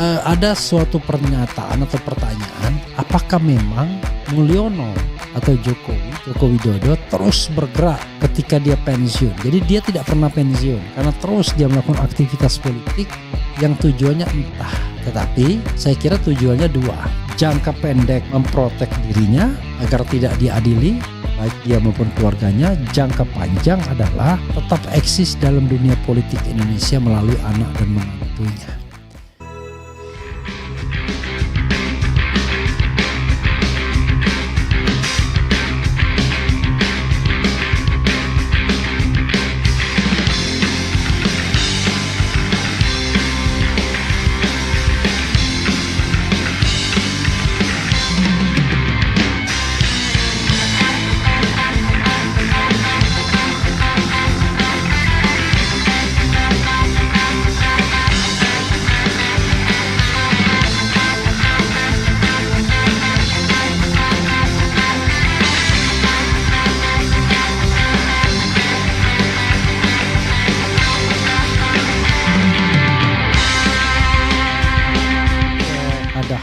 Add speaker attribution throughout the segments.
Speaker 1: ada suatu pernyataan atau pertanyaan, apakah memang Mulyono atau Joko Widodo terus bergerak ketika dia pensiun. Jadi dia tidak pernah pensiun karena terus dia melakukan aktivitas politik yang tujuannya entah. Tetapi saya kira tujuannya dua. Jangka pendek memprotek dirinya agar tidak diadili baik dia maupun keluarganya. Jangka panjang adalah tetap eksis dalam dunia politik Indonesia melalui anak dan menantunya.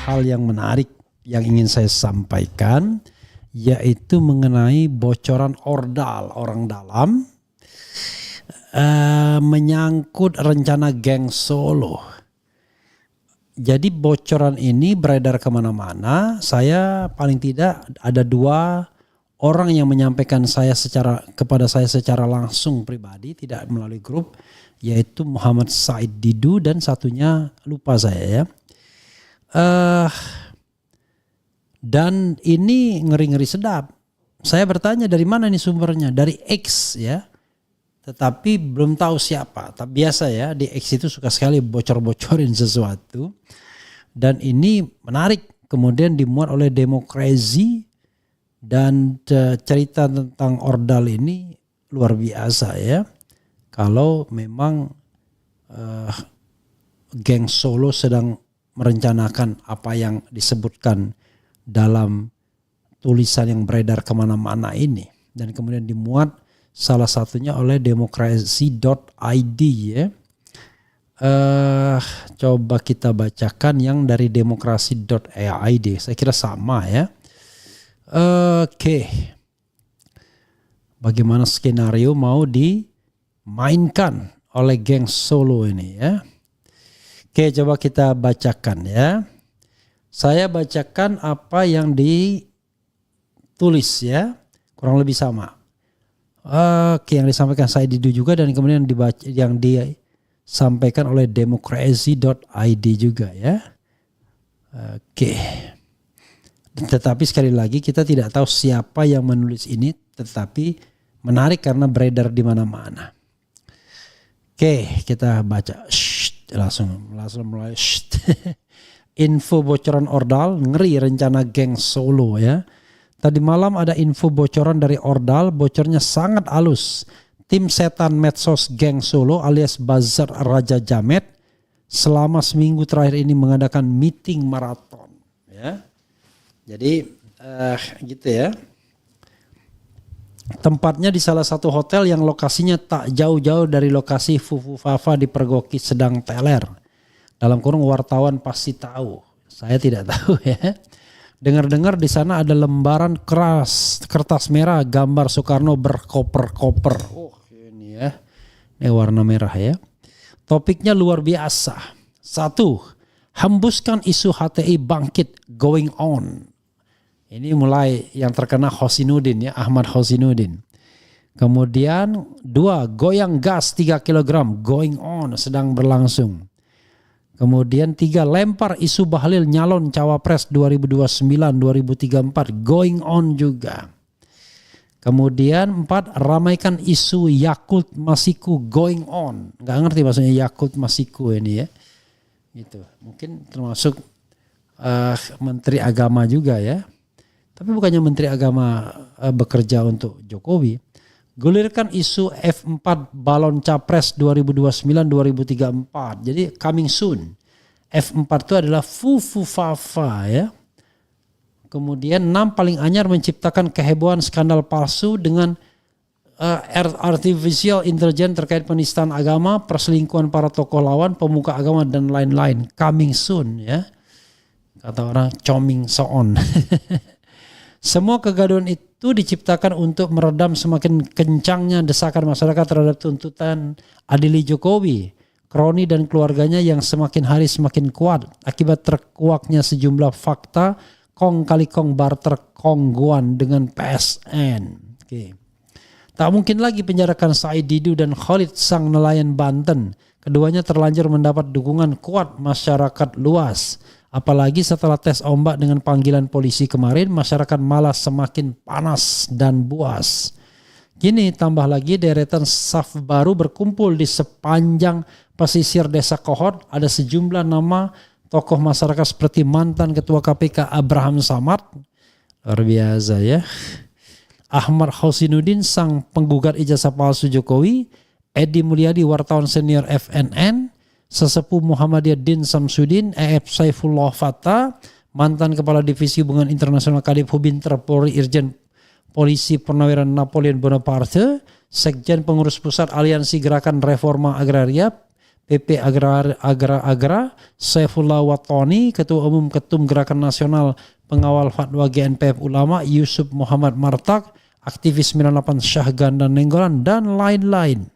Speaker 1: Hal yang menarik yang ingin saya sampaikan yaitu mengenai bocoran ordal orang dalam menyangkut rencana geng Solo. Jadi bocoran ini beredar kemana-mana. Saya paling tidak ada 2 orang yang menyampaikan kepada saya secara langsung pribadi, tidak melalui grup, yaitu Muhammad Said Didu dan satunya lupa saya ya. Dan ini ngeri-ngeri sedap. Saya bertanya dari mana ini sumbernya? Dari X ya. Tetapi belum tahu siapa. Tapi biasa ya, di X itu suka sekali bocor-bocorin sesuatu. Dan ini menarik. Kemudian dimuat oleh Demokrasi. Dan cerita tentang ordal ini luar biasa ya. Kalau memang geng Solo sedang merencanakan apa yang disebutkan dalam tulisan yang beredar kemana-mana ini. Dan kemudian dimuat salah satunya oleh demokrasi.id ya. Coba kita bacakan yang dari demokrasi.id. Saya kira sama ya. Oke. Bagaimana skenario mau dimainkan oleh geng Solo ini ya. Oke, coba kita bacakan ya. Saya bacakan apa yang ditulis ya. Kurang lebih sama. Oke, yang disampaikan saya Didu juga dan kemudian yang disampaikan oleh demokrasi.id juga ya. Oke. Tetapi sekali lagi kita tidak tahu siapa yang menulis ini, tetapi menarik karena beredar di mana-mana. Oke, kita baca. Langsung mulai. Info bocoran ordal, ngeri rencana geng Solo ya. Tadi malam ada info bocoran dari ordal, bocornya sangat halus. Tim setan medsos geng Solo alias Bazar Raja Jamet selama seminggu terakhir ini mengadakan meeting maraton ya. Jadi gitu ya. Tempatnya di salah satu hotel yang lokasinya tak jauh-jauh dari lokasi Fufu Fafa dipergoki sedang teler. Dalam kurung wartawan pasti tahu. Saya tidak tahu ya. Dengar-dengar di sana ada lembaran kertas merah gambar Soekarno berkoper-koper. Oh ini ya. Ini warna merah ya. Topiknya luar biasa. 1. Hembuskan isu HTI bangkit going on. Ini mulai yang terkena Hosinuddin ya, Ahmad Hosinuddin. Kemudian 2, goyang gas 3 kg, going on, sedang berlangsung. Kemudian 3, lempar isu Bahlil nyalon cawapres 2029-2034, going on juga. Kemudian 4, ramaikan isu Yakult Masiku, going on. Nggak ngerti maksudnya Yakult Masiku ini ya. Gitu. Mungkin termasuk Menteri Agama juga ya. Tapi bukannya Menteri Agama bekerja untuk Jokowi. Gulirkan isu F4 balon capres 2029-2034. Jadi coming soon. F4 itu adalah Fufu Fafa ya. Kemudian 6, paling anyar menciptakan kehebohan skandal palsu dengan artificial intelligence terkait penistaan agama, perselingkuhan para tokoh lawan, pemuka agama dan lain-lain. Coming soon ya. Kata orang coming so on. Semua kegaduhan itu diciptakan untuk meredam semakin kencangnya desakan masyarakat terhadap tuntutan adili Jokowi. Kroni dan keluarganya yang semakin hari semakin kuat akibat terkuaknya sejumlah fakta kong kali kong barter kongguan dengan PSN. Oke. Tak mungkin lagi penjarakan Said Didu dan Khalid sang nelayan Banten. Keduanya terlanjur mendapat dukungan kuat masyarakat luas. Apalagi setelah tes ombak dengan panggilan polisi kemarin, masyarakat malah semakin panas dan buas. Kini tambah lagi deretan saf baru berkumpul di sepanjang pesisir desa Kohot. Ada sejumlah nama tokoh masyarakat seperti mantan Ketua KPK Abraham Samad. Luar biasa ya. Ahmad Hosinuddin sang penggugat ijazah palsu Jokowi. Edi Mulyadi wartawan senior FNN. Sesepuh Muhammadiyah Din Samsudin, EF Saifullah Fatta, mantan Kepala Divisi Hubungan Internasional Kadif Hubinter Polri Irjen Polisi Purnawiran Napoleon Bonaparte, Sekjen Pengurus Pusat Aliansi Gerakan Reforma Agraria, PP Agra, Saifullah Watoni, Ketua Umum Ketum Gerakan Nasional Pengawal Fatwa GNPF Ulama, Yusuf Muhammad Martak, aktivis 98 Syahganda Nenggolan, dan lain-lain.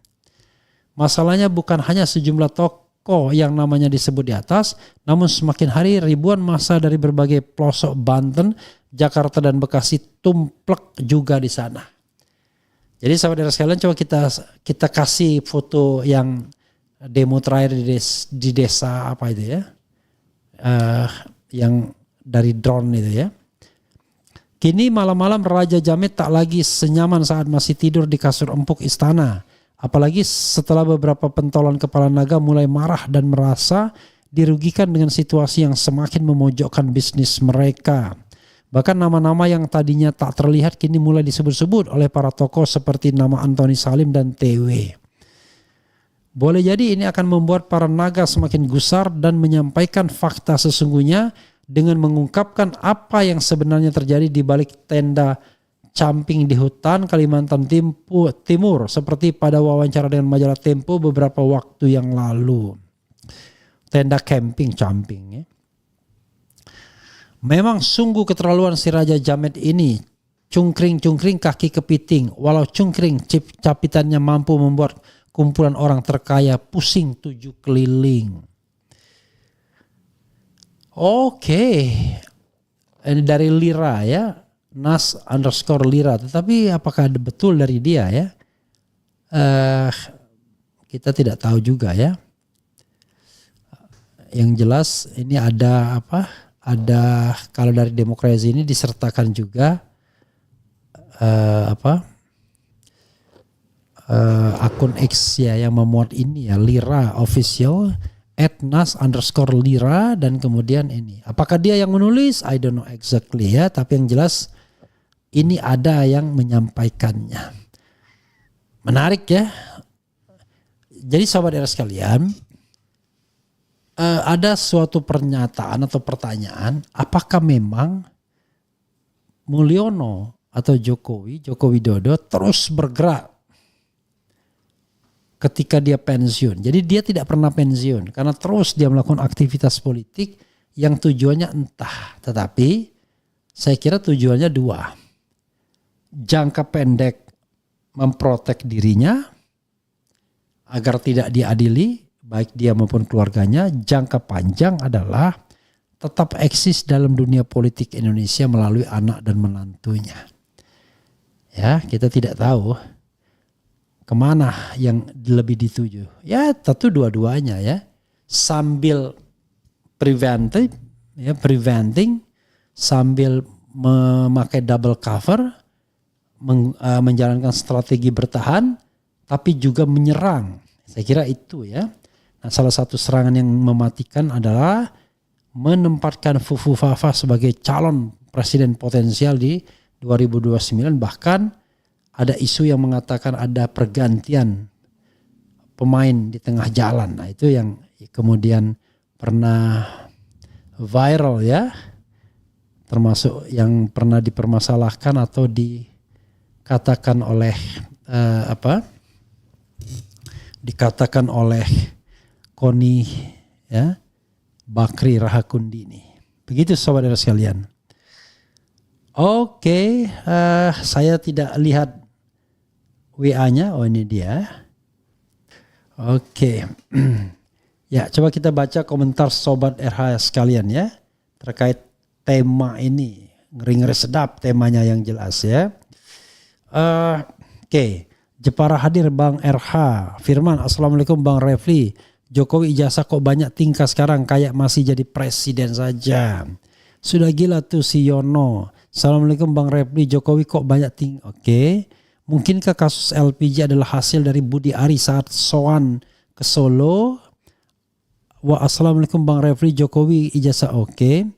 Speaker 1: Masalahnya bukan hanya sejumlah tokoh yang namanya disebut di atas, namun semakin hari ribuan massa dari berbagai pelosok Banten, Jakarta dan Bekasi tumplek juga di sana. Jadi sahabat sekalian, coba kita kasih foto yang demo terakhir di desa apa itu ya, yang dari drone itu ya. Kini malam-malam Raja Jamet tak lagi senyaman saat masih tidur di kasur empuk istana. Apalagi setelah beberapa pentolan kepala naga mulai marah dan merasa dirugikan dengan situasi yang semakin memojokkan bisnis mereka. Bahkan nama-nama yang tadinya tak terlihat kini mulai disebut-sebut oleh para tokoh seperti nama Antoni Salim dan TW. Boleh jadi ini akan membuat para naga semakin gusar dan menyampaikan fakta sesungguhnya dengan mengungkapkan apa yang sebenarnya terjadi di balik tenda camping di hutan Kalimantan Timur seperti pada wawancara dengan majalah Tempo beberapa waktu yang lalu. Tenda camping camping ya. Memang sungguh keterlaluan si Raja Jamet ini. Cungkring-cungkring kaki kepiting. Walau cungkring capitannya mampu membuat kumpulan orang terkaya pusing 7 keliling. Oke. Ini dari Lira ya. Nas_Lira, tetapi apakah betul dari dia ya? Kita tidak tahu juga ya. Yang jelas ini ada apa? Ada kalau dari Demokrasi ini disertakan juga akun X ya yang memuat ini ya, Lira official @nas_Lira dan kemudian ini. Apakah dia yang menulis? I don't know exactly ya, tapi yang jelas ini ada yang menyampaikannya. Menarik ya. Jadi sahabat era sekalian, ada suatu pernyataan atau pertanyaan, apakah memang Mulyono atau Joko Widodo terus bergerak ketika dia pensiun. Jadi dia tidak pernah pensiun karena terus dia melakukan aktivitas politik yang tujuannya entah. Tetapi saya kira tujuannya dua. Jangka pendek memprotek dirinya agar tidak diadili baik dia maupun keluarganya. Jangka panjang adalah tetap eksis dalam dunia politik Indonesia melalui anak dan menantunya. Ya, kita tidak tahu kemana yang lebih dituju. Ya tentu dua-duanya ya. Sambil preventing sambil memakai double cover, menjalankan strategi bertahan, tapi juga menyerang. Saya kira itu ya. Nah, salah satu serangan yang mematikan adalah menempatkan Fufu Fafa sebagai calon presiden potensial di 2029. Bahkan ada isu yang mengatakan ada pergantian pemain di tengah jalan. Nah, itu yang kemudian pernah viral ya. Termasuk yang pernah dipermasalahkan atau dikatakan oleh dikatakan oleh Koni ya Bakri Rahakundini. Begitu saudara sekalian. Oke, saya tidak lihat WA-nya. Oh ini dia. Oke. Ya, coba kita baca komentar sobat RH sekalian ya terkait tema ini. Ngeri-ngeri sedap temanya yang jelas ya. Oke. Jepara hadir Bang RH. Firman, Assalamualaikum Bang Refli. Jokowi ijazah kok banyak tingkah sekarang kayak masih jadi presiden saja. Sudah gila tuh si Yono. Assalamualaikum Bang Refli. Jokowi kok banyak tingkah. Oke. Mungkinkah kasus LPG adalah hasil dari Budi Ari saat soan ke Solo? Wah, Assalamualaikum Bang Refli. Jokowi ijazah oke.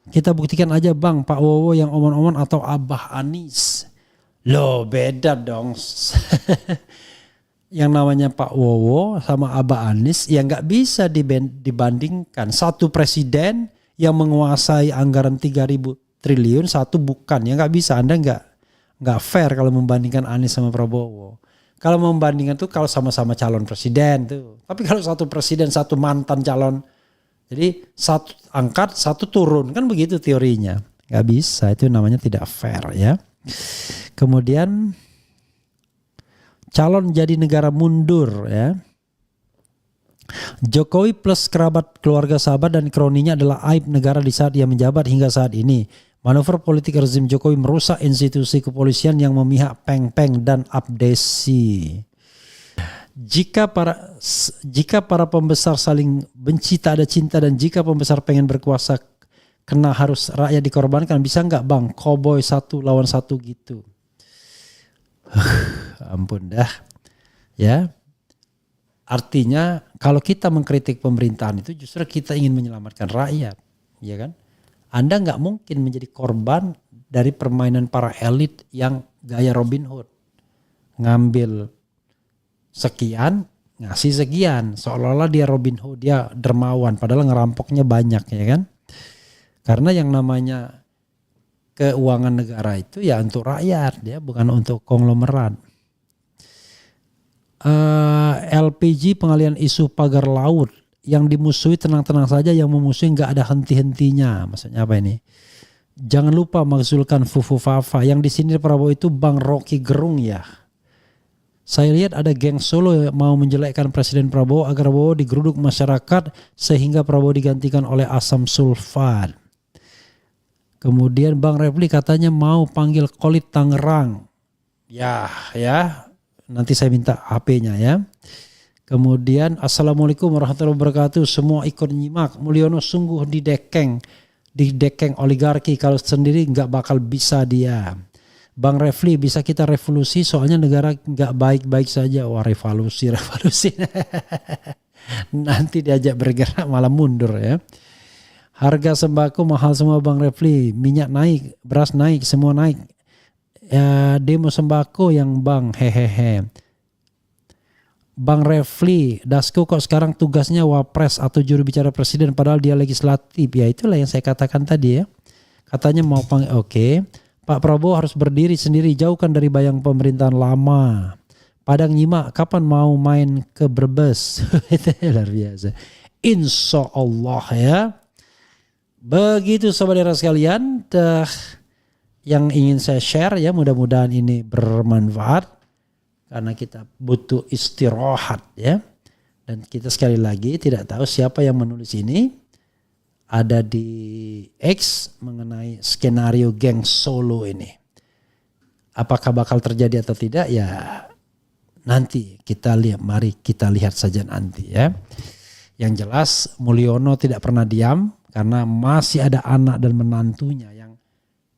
Speaker 1: Kita buktikan aja Bang, Pak Wowo yang omon-omon atau Abah Anis. Loh beda dong. Yang namanya Pak Wowo sama Abah Anis ya nggak bisa dibandingkan. Satu presiden yang menguasai anggaran 3.000 triliun, satu bukan. Ya nggak bisa, Anda nggak fair kalau membandingkan Anies sama Prabowo. Kalau membandingkan tuh kalau sama-sama calon presiden tuh. Tapi kalau satu presiden, satu mantan calon. Jadi satu angkat, satu turun. Kan begitu teorinya. Gak bisa, itu namanya tidak fair ya. Kemudian calon jadi negara mundur ya. Jokowi plus kerabat keluarga sahabat dan kroninya adalah aib negara di saat ia menjabat hingga saat ini. Manuver politik rezim Jokowi merusak institusi kepolisian yang memihak peng-peng dan abdesi. Jika para pembesar saling benci tak ada cinta dan jika pembesar pengen berkuasa kena harus rakyat dikorbankan, bisa nggak Bang? Cowboy 1 lawan 1 gitu. Ampun dah. Ya. Artinya kalau kita mengkritik pemerintahan itu justru kita ingin menyelamatkan rakyat, ya kan? Anda nggak mungkin menjadi korban dari permainan para elit yang gaya Robin Hood. Ngambil sekian, ngasih sekian. Seolah-olah dia Robin Hood, dia dermawan. Padahal ngerampoknya banyak ya kan. Karena yang namanya keuangan negara itu ya untuk rakyat. Ya, bukan untuk konglomerat. LPG pengalian isu pagar laut. Yang dimusuhi tenang-tenang saja, yang memusuhi nggak ada henti-hentinya. Maksudnya apa ini? Jangan lupa makzulkan Fufu Fafa. Yang di sini Prabowo itu Bang Rocky Gerung ya. Saya lihat ada geng Solo yang mau menjelekkan Presiden Prabowo agar Prabowo digeruduk masyarakat sehingga Prabowo digantikan oleh asam sulfat. Kemudian Bang Refli katanya mau panggil Kolit Tangerang. Ya. Nanti saya minta HP-nya ya. Kemudian Assalamualaikum warahmatullahi wabarakatuh. Semua ikut nyimak. Mulyono sungguh didekeng oligarki. Kalau sendiri nggak bakal bisa dia. Bang Refli, bisa kita revolusi soalnya negara nggak baik-baik saja. Wah revolusi. Nanti diajak bergerak malah mundur ya. Harga sembako mahal semua Bang Refli. Minyak naik, beras naik, semua naik. Ya, demo sembako yang Bang hehehe. Bang Refli, Dasko kok sekarang tugasnya wapres atau juru bicara presiden padahal dia legislatif. Ya itulah yang saya katakan tadi ya. Katanya mau oke. Pak Prabowo harus berdiri sendiri, jauhkan dari bayang pemerintahan lama. Padang nyimak, kapan mau main ke Brebes? Itu luar biasa. Insya Allah ya. Begitu saudara sekalian, yang ingin saya share ya, mudah-mudahan ini bermanfaat. Karena kita butuh istirahat ya. Dan kita sekali lagi tidak tahu siapa yang menulis ini. Ada di X mengenai skenario geng Solo ini. Apakah bakal terjadi atau tidak ya nanti kita lihat. Mari kita lihat saja nanti ya. Yang jelas Mulyono tidak pernah diam. Karena masih ada anak dan menantunya yang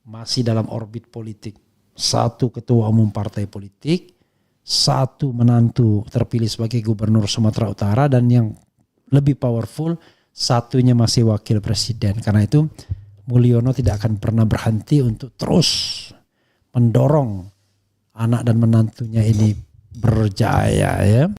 Speaker 1: masih dalam orbit politik. Satu ketua umum partai politik. Satu menantu terpilih sebagai gubernur Sumatera Utara. Dan yang lebih powerful, satunya masih wakil presiden. Karena itu Mulyono tidak akan pernah berhenti untuk terus mendorong anak dan menantunya ini berjaya ya.